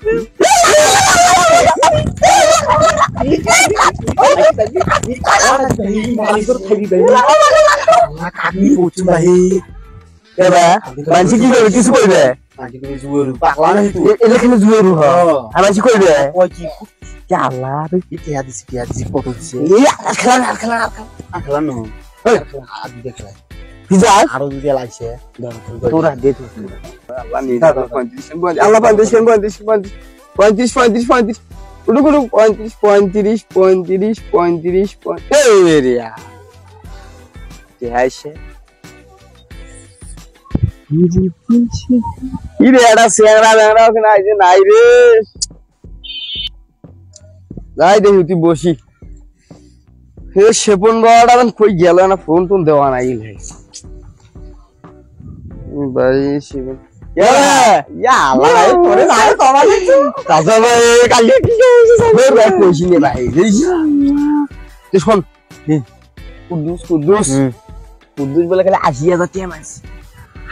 मानसि की करबे किसु करबे मानसि जुवरु पागला नहीं तू एलेखने जुवरु ह मानसि करबे ओय की जाला बे क्या दिस फोटो दिस ए आखला न ओय आदि देखला पिजा आरो दिया लाइसे तोरा दे तू अल्लाह ने 35 अल्लाह 35 उडु 35 ए रे यार क्या है इरे एड़ा सेंगरा बेंगरा के नाइ जे नाइ रे যাই দেখি তুই বসি হে সেপন বাড়া কই গেল না ফোন টোন দেওয়া নাই ভাই শিবন ইয়া আল্লাহ ভাই তোরে না কমা দিছু দাদা ভাই কালি কি হইছে সবে ভাই কইছি নে ভাই তুই শুন কুদ্দুস বলে খালি 80000 টাকা মাইছে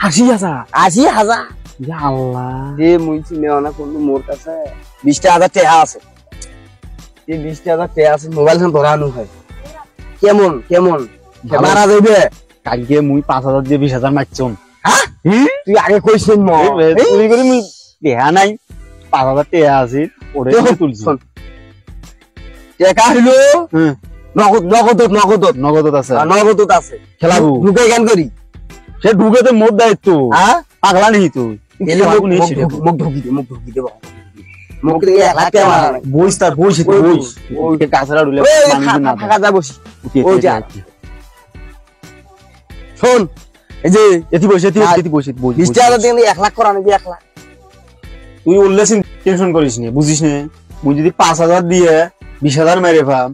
80000 ইয়া আল্লাহ এ মুই চিনে না কোন মোর কাছে 20000 টাকা আছে এই 20000 টাকা আছে মোবাইল ফোন ধরানো হয় কেমন মারা যাইবে কালকে মুই 5000 দিয়ে 20000 মারছম হ্যাঁ তুই আগে কইছিস ম তুই করি মুই দেহা নাই 5000 টাকা আছে ওরে তুলছি টাকা হলো নগদ আছে খেলাবো ঢুকে গান করি সে ঢুকেতে মোর দায়িত্ব হ্যাঁ পাগলা নেই তুই মুখ ঢুকি দে মুখ থেকে 1 লাখ টাকা মারা বইস ওই কাছরা ডুলে পানি না থাকা যা বসি ওই যা শুন এই যে এতি বসে 20000 দিয়ে 1 লাখ করা নাকি 1 লাখ তুই উল্লেখ টেনশন করিস নি বুঝিস নি মুই যদি 5000 দিয়ে 20000 মেরে পাম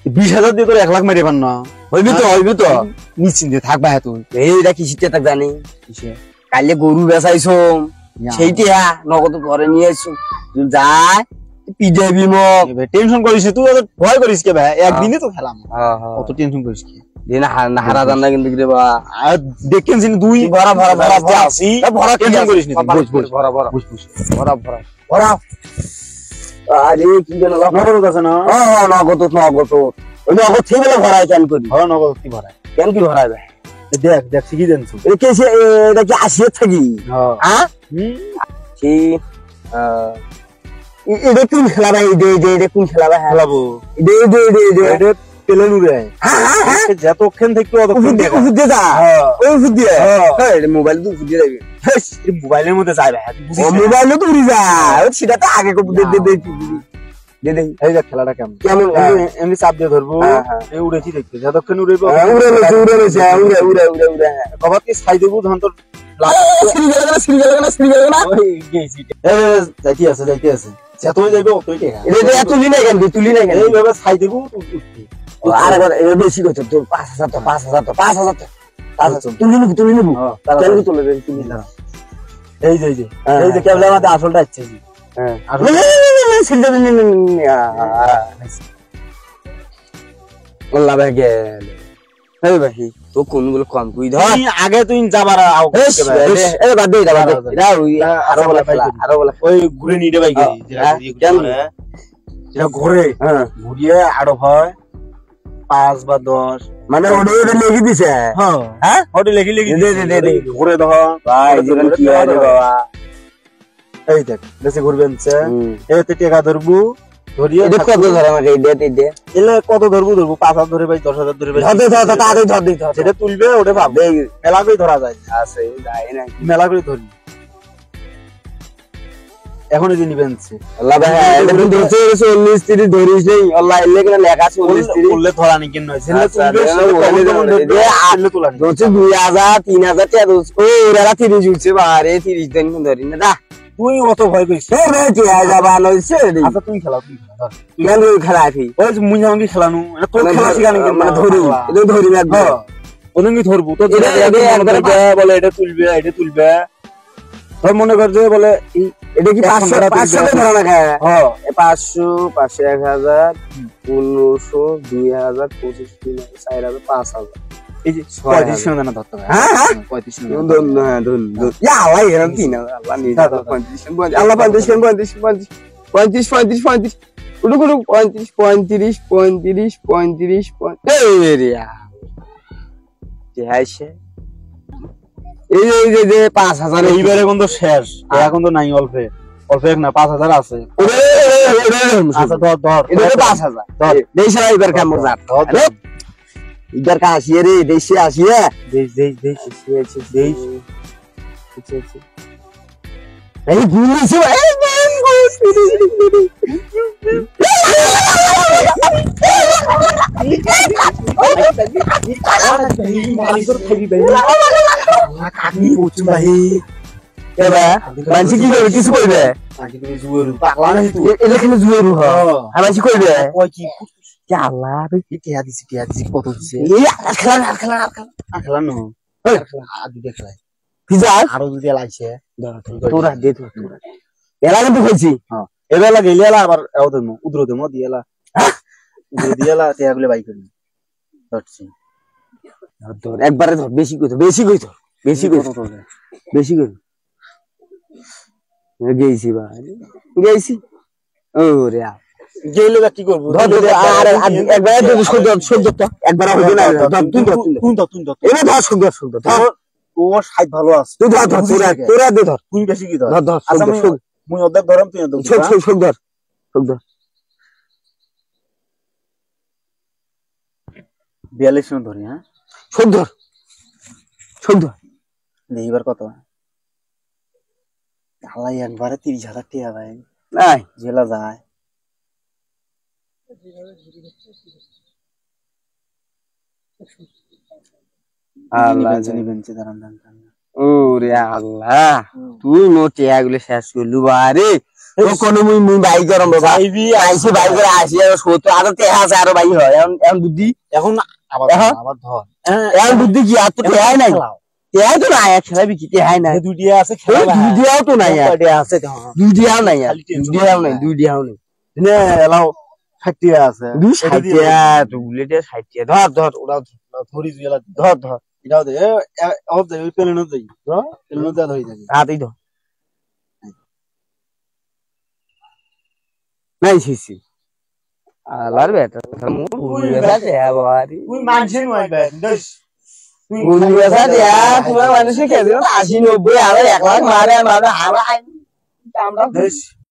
20000 দিয়ে তোর 1 লাখ মেরে পান না হইবি তো নিশ্চিন্তে থাকবা তুই এইটা কি সিটে থাক জানি কালে গরু বেচাইছো সেইটা নগদ ঘরে নিয়ে আইছো যায় পিডাবি মক টেনশন করিস তুই ভয় করিস কে ভাই একদিনই তো খেলাম অত টেনশন করিস কি দিন হারা জানা কিন্তু রে বা দেখেন সিন দুই ভরা আসি ভরা টেনশন করিস নি ভরা আরে কি যেন নগদ আছে না নগদ ওই নগদ থেকে ভরাই কেন করি নগদ কি ভরাই কেন কি ভরাই ভাই দেখ শিখি দেন এটা কি 80 থাকি হ্যাঁ ঠিক এটা কোন খেলা ভাই এটা কোন খেলা ভাই খেলাবো এটা পেলেন উড়ে যতক্ষণ থেকে অতক্ষণ দে যা ওই ফুদ দিয়ে হ্যাঁ মোবাইল তো ফুদ দিয়ে যাবে মোবাইলের মধ্যে যাই ভাই মোবাইলে তো উড়ে যায় সেটা তো আগে দে এই যে খেলাটা কেমন এমনি চাপ দিয়ে ধরবো এই উড়েছি দেখতে যতক্ষণ উড়ে কবার কি ছাই দেবো ধন তোর যাইতে আছে তুলি নাই কেন এইভাবে ছাই দেবো আর বেশি করছো তোর 5000 তুলি নেবো এই যে কেবল আমাদের আসলটা আছে আগে তুই যাবার ঘুরে নিয়ে ঘুরে ঘুরিয়ে আরো হয় 5 বা 10 মানে ওটা লেগে দিছে হ্যাঁ ওটা লেগে ঘুরে দেখো বাবা এই দেখ বেশি ঘুরবেন এতে টাকা ধরবো ধরিয়ে কত ধরে আমাকে এলে কত ধরবো 5000 ধরে ভাই 10000 ধরে ভাই সেটা তুলবে ওটা ভাববে মেলা করে ধরা যায় আছে মেলা করে ধরি এখন এই যে নিবেন আল্লাহ ভাই এটা কিন্তু 40 30 ধরিস নেই আল্লাহ এলে কেন লেখা 40 30 বললে ধরা নি কেন হইছে না তুলবে আলে তোলা 2000 3000 টাকা দোস ও ওরা 30 উঠছে বারে 30 দিন কোন ধরি না দা তুই অত ভয় করিস রে কি যাবা লইছে আচ্ছা তুই খেলা কেন খেলা আছি ওই মুই আমাকে খেলানো এটা তোর খেলা শিখানি কেন মানে ধরি এটা ধরি রাখবো ওদেরকে ধরবো তো বলে এটা তুলবে তোর মনে কর যে বলে এটা কি 500 ধরা না খায় হ্যাঁ 500 1000 1500 2000 25 3000 4000 5000 এই যে 35 না ধরতে হবে হ্যাঁ 35 আল্লাহ এরকম কি না আল্লাহ নিয়ে 35 আল্লাহ 35 উড়ু উড়ু 35 এই যে 5000 এইবারে কোন তো শেষ এখন তো নাই অল্পে এক না 5000 আছে আচ্ছা ধর এটা 5000 ধর দেশে এবার কেমন যা ইদার কা আসিয়ে রে দেশে আসিয়ে দেশ এই গুলিছে মানসি কি করবে কিছু করবে এখানে জুয়েরু মানসি করবে আল্লাহ টিয়া দিছি কত দিছে খেলা ন আরো যদি লাইছে তোরা দে তোরা এলা কিন্তু কইছি এবেলা গেলিয়ালা আবার উদ্র দেমো দিয়েলা দিয়েলা টিয়াগুলো বাই করি ধরছি ধর একবারে ধর বেশি কই গেইছি গেইছি ওরে গেলে কি করবো আর একবারে সহ্য তো একবার হবে না তুই ধর এনে ধর সহ্য ধর তোর সাইড ভালো আছে তুই ধর তোরা দে ধর তুই বেশি কি ধর ধর আচ্ছা মুই অর্ধেক ধরম তুই অর্ধেক ধর ধর 42 মিনিট ধরি হ্যাঁ ধর এইবার কত আল্লাহ একবারে 30,000 টাকা ভাই নাই জেলা যায় আল্লাহ জানি বেঞ্চে দাঁড়ান ওরে আল্লাহ তুই মোটে এগুলো শেষ করলু বারে কোনো মুই বাই করম যাইবি আইছি বাই করে আসি আর 70 আর 1000 আর বাই হয় এখন বুদ্ধি এখন আবার ধর এখন বুদ্ধি কি আর তো টেহাই নাই টেহাই তো নাই খেলা বিকি টেহাই নাই দুটিয়া আছে খেলা দুটিয়াও তো নাই আছে দুটিয়াও নাই দুটিয়াও নাই নে এলাও 60 আছে 60 তো বুলেটে 60 ধর ওরা থরি জুয়েলা ধর এটাও দে অফ দে ওই পেলেনো দেই পেলেনো দে ধরি থাকে হাতেই ধর নাই সিসি আলার বেটা মুই বেটা আবারি তুই মানছিস নয় বে দশ মুই বেটা দেয়া তোমার মানুষে খেয়ে 80 90 আর 1 লাখ মারে আমরা দশ